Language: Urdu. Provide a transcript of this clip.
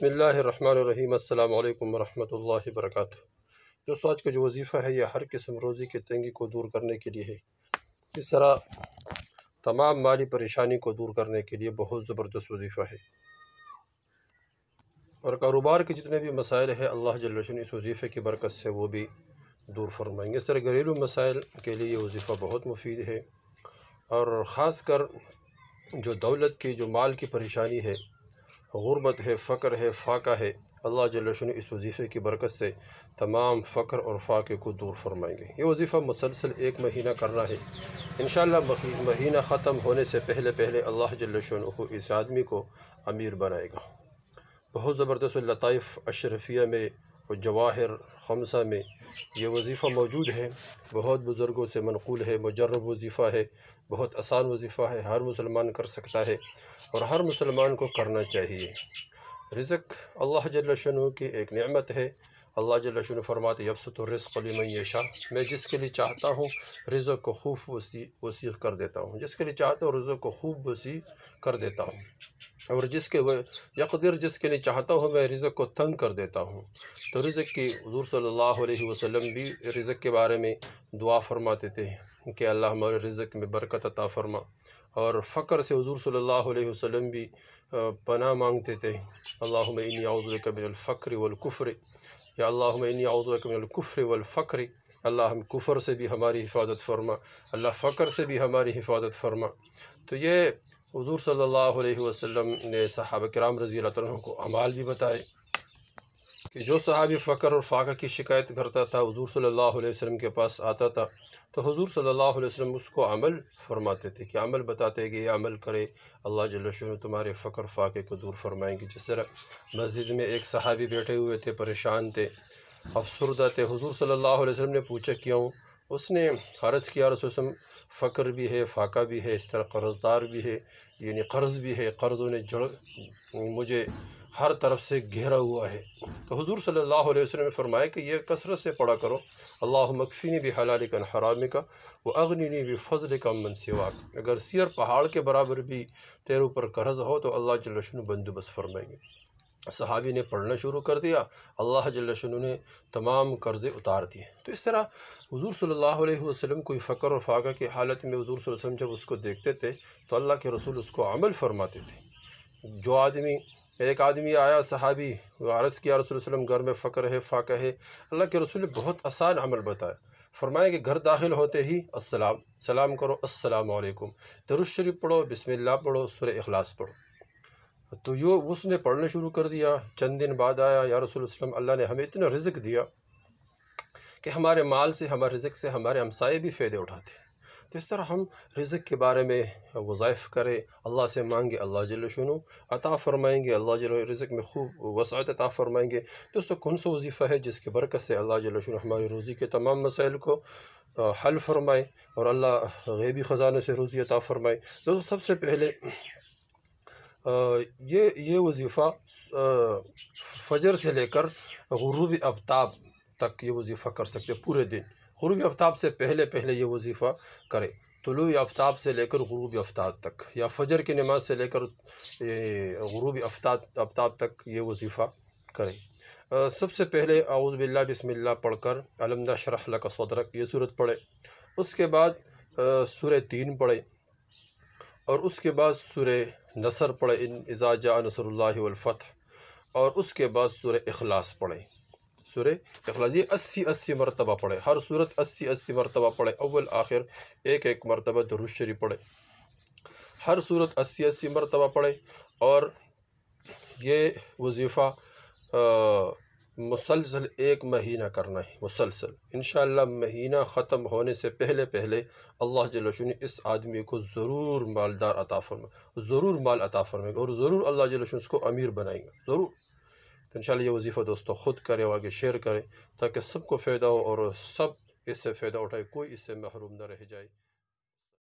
بسم اللہ الرحمن الرحیم۔ السلام علیکم ورحمۃ اللہ وبرکاتہ۔ دوستو، آج کا جو وظیفہ ہے یہ ہر قسم روزی کی تنگی کو دور کرنے کے لیے ہے۔ اس طرح تمام مالی پریشانی کو دور کرنے کے لیے بہت زبردست وظیفہ ہے، اور کاروبار کے جتنے بھی مسائل ہیں اللہ جل شانہ اس وظیفے کی برکت سے وہ بھی دور فرمائیں گے۔ اس طرح گھریلو مسائل کے لیے یہ وظیفہ بہت مفید ہے، اور خاص کر جو دولت کی جو مال کی پریشانی ہے، غربت ہے، فقر ہے، فاقہ ہے، اللہ جل شانہ اس وظیفے کی برکت سے تمام فقر اور فاقے کو دور فرمائیں گے۔ یہ وظیفہ مسلسل 1 مہینہ کرنا ہے۔ انشاءاللہ مہینہ ختم ہونے سے پہلے اللہ جل شانہ اس آدمی کو امیر بنائے گا۔ بہت زبردست لطائف اشرفیہ میں اور جواہر خمسہ میں یہ وظیفہ موجود ہے، بہت بزرگوں سے منقول ہے، مجرب وظیفہ ہے، بہت آسان وظیفہ ہے، ہر مسلمان کر سکتا ہے اور ہر مسلمان کو کرنا چاہیے۔ رزق اللہ جل شانہ کی ایک نعمت ہے۔ اللہ جل شانہ فرماتے یبسط الرزق لمن یشاء، میں جس کے لیے چاہتا ہوں رزق کو خوب وسیع کر دیتا ہوں، جس کے لیے چاہتا ہوں رزق کو خوب وسیع کر دیتا ہوں، اور جس کے لیے چاہتا ہوں میں رزق کو تنگ کر دیتا ہوں۔ تو رزق کی حضور صلی اللہ علیہ وسلم بھی رزق کے بارے میں دعا فرماتے تھے کہ اللہ ہمارے رزق میں برکت عطا فرما، اور فقر سے حضور صلی اللہ علیہ وسلم بھی پناہ مانگتے تھے، اللہم انی اعوذ بک من الفقر والکفر، یا اللہم انی اعوذ بک من الکفر والفقر، اللہ ہم کفر سے بھی ہماری حفاظت فرما، اللہ فقر سے بھی ہماری حفاظت فرما۔ تو یہ حضور صلی اللہ علیہ وسلم نے صحابہ کرام رضی اللہ عنہ کو اعمال بھی بتائے کہ جو صحابی فقر اور فاقہ کی شکایت کرتا تھا حضور صلی اللہ علیہ وسلم کے پاس آتا تھا تو حضور صلی اللہ علیہ وسلم اس کو عمل فرماتے تھے، کہ عمل بتاتے کہ یہ عمل کرے اللہ جل شانہ تمہارے فقر فاقے کو دور فرمائیں گے۔ جس طرح مسجد میں ایک صحابی بیٹھے ہوئے تھے، پریشان تھے، افسردہ تھے، حضور صلی اللہ علیہ وسلم نے پوچھا کیوں؟ اس نے عرض کیا رسول اللہ، فقر بھی ہے، فاقہ بھی ہے، اس طرح قرض دار بھی ہے، یعنی قرض بھی ہے، قرضوں نے مجھے ہر طرف سے گھیرا ہوا ہے۔ تو حضور صلی اللہ علیہ وسلم نے فرمایا کہ یہ کثرت سے پڑھا کرو، اللہم اکفینی بحلالک عن حرامک واغننی بفضلک عمن سواک۔ اگر سیر پہاڑ کے برابر بھی تیرے اوپر قرض ہو تو اللہ جل شانہ بندوبست فرمائیں گے۔ صحابی نے پڑھنا شروع کر دیا، اللہ جل شانہ نے تمام قرضے اتار دیے۔ تو اس طرح حضور صلی اللہ علیہ وسلم کوئی فقر اور فاقہ کی حالت میں حضور صلی اللہ علیہ وسلم جب اس کو دیکھتے تھے تو اللہ کے رسول اس کو عمل فرماتے تھے۔ ایک آدمی آیا، صحابی، عرض کیا رسول اللہ علیہ وسلم گھر میں فقر ہے، فاقہ ہے، اللہ کے رسول نے بہت آسان عمل بتایا، فرمایا کہ گھر داخل ہوتے ہی سلام کرو، السلام علیکم، درود شریف پڑھو، بسم اللہ پڑھو، سورہ اخلاص پڑھو۔ تو اس نے پڑھنا شروع کر دیا۔ چند دن بعد آیا، یا رسول اللہ علیہ وسلم اللہ نے ہمیں اتنا رزق دیا کہ ہمارے مال سے، ہمارے رزق سے ہمارے ہمسائے بھی فائدے اٹھاتے ہیں۔ تو اس طرح ہم رزق کے بارے میں وظائف کریں، اللہ سے مانگے، اللہ جل شانہ عطا فرمائیں گے، اللہ جل رزق میں خوب وسعت عطا فرمائیں گے۔ دوستو، کون سا وظیفہ ہے جس کی برکت سے اللہ جل شانہ ہماری روزی کے تمام مسائل کو حل فرمائے اور اللہ غیبی خزانے سے روزی عطا فرمائے؟ دوستو، سب سے پہلے یہ وظیفہ فجر سے لے کر غروب آفتاب تک یہ وظیفہ کر سکتے، پورے دن۔ غروب آفتاب سے پہلے یہ وظیفہ کرے، طلوع آفتاب سے لے کر غروب آفتاب تک، یا فجر کی نماز سے لے کر غروب آفتاب تک یہ وظیفہ کرے۔ سب سے پہلے اعوذ باللہ بسم اللہ پڑھ کر الم نشرح لک صدرک یہ سورت پڑھے، اس کے بعد سورہ 3 پڑھے، اور اس کے بعد سورہ نصر پڑھے، اذا جاء نصر اللہ والفتح، اور اس کے بعد سورہ اخلاص پڑھے۔ سورہ اخلاص یہ 80 مرتبہ پڑھے، ہر سورت 80 مرتبہ پڑھے، اول آخر ایک مرتبہ درود شریف پڑھے، ہر سورت 80 مرتبہ پڑھے، اور یہ وظیفہ مسلسل 1 مہینہ کرنا ہے، مسلسل۔ انشاءاللہ مہینہ ختم ہونے سے پہلے اللہ جل شانہ اس آدمی کو ضرور مالدار عطا فرمائے، ضرور مال عطا فرمائے گا، اور ضرور اللہ جل شانہ اس کو امیر بنائیں گا، ضرور۔ تو انشاءاللہ یہ وظیفہ دوستو خود کرے، آگے شیئر کریں، تاکہ سب کو فائدہ ہو اور سب اس سے فائدہ اٹھائے، کوئی اس سے محروم نہ رہ جائے۔